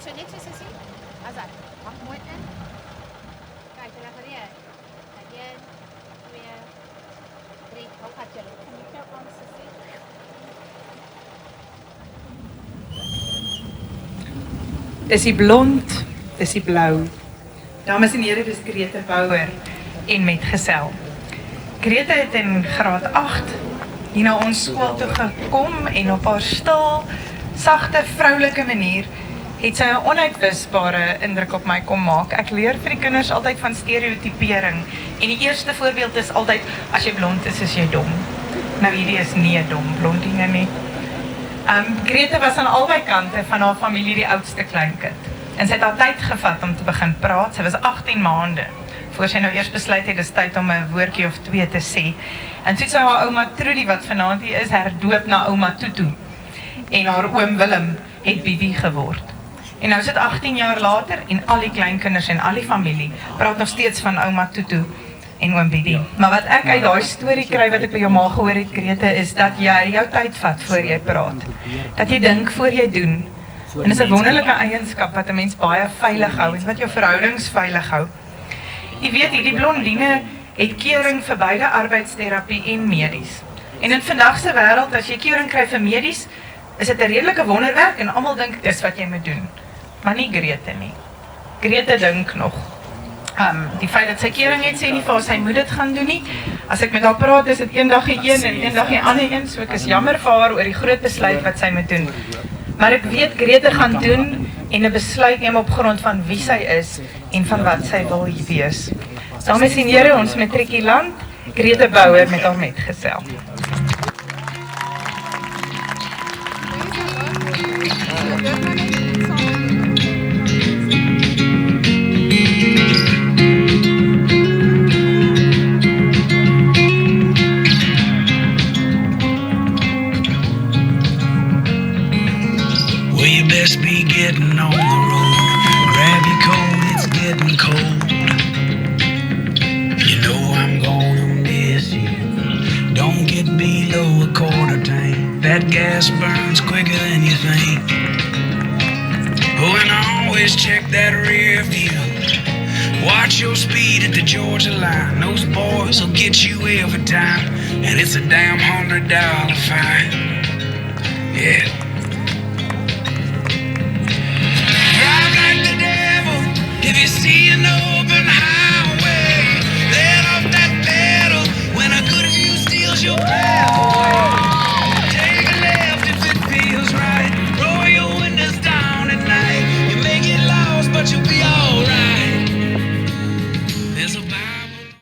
Net so sissie. As dat. Mag mooi in. Kijk, je gaat erin. 1, 2, 3. Hoe gaat jullie? Kan je jou aan sissie? Dis die blond, dis die blou. Dames en here, dis Grete Bouwer en Metgesel. Grete het in graad 8 hier na ons skool toe gekom en op haar stil, sagte, vroulike manier het sy 'n onuitwisbare indruk op my kom maak. Ek leer vir die kinders altyd van stereotypering en die eerste voorbeeld is altyd as jy blond is jy dom. Nou hierdie is nie 'n dom blondine nie. Grete was aan albei kante van haar familie die oudste kleinkind. En sy het haar tyd gevat om te begin praat. Sy was 18 maande voor sy nou eers besluit het dis tyd om 'n woordjie of twee te sê. En toe het sy haar ouma Trudy wat vanaand hier is herdoop na ouma Tutu. En haar oom Willem het Bibi geword. En nou is dit 18 jaar later en al die kleinkinders en al die familie praat nog steeds van ouma Tutu en oom Bibi. Maar wat ek uit daai storie kry wat ek by jou ma gehoor het, Grete, is dat jy jou tyd vat voor jy praat. Dat jy dink voor jy doen. En dis 'n wonderlike eienskap wat 'n mens baie veilig hou en wat jou verhoudings veilig hou. Jy weet, hierdie blondine het keuring vir beide arbeidsterapie en medies. En in vandag se wêreld, as jy keuring kry vir medies, is dit 'n redelike wonderwerk en almal dink dis wat jy moet doen. Maar nie Grete nie. Grete dink nog. Die feit dat sy keuring het, sê nie vir haar sy moet dit gaan doen nie. As ek met haar praat, is dit eendag die een en eendag die ander een, so ek is jammer vir haar oor die groot besluit wat sy moet doen. Maar ek weet Grete gaan doen en 'n besluit neem op grond van wie sy is en van wat sy wil wees. Dames en here, ons matrikulant, Grete Bouwer met haar Metgesel. Well, you best be getting on the road. Grab your coat, it's getting cold. You know I'm gonna miss you. Don't get below a quarter tank. That gas burns quicker than you think. Oh, and always check that rear view. Watch your speed at the Georgia line. Those boys will get you every time. And it's a damn $100 fine. Yeah.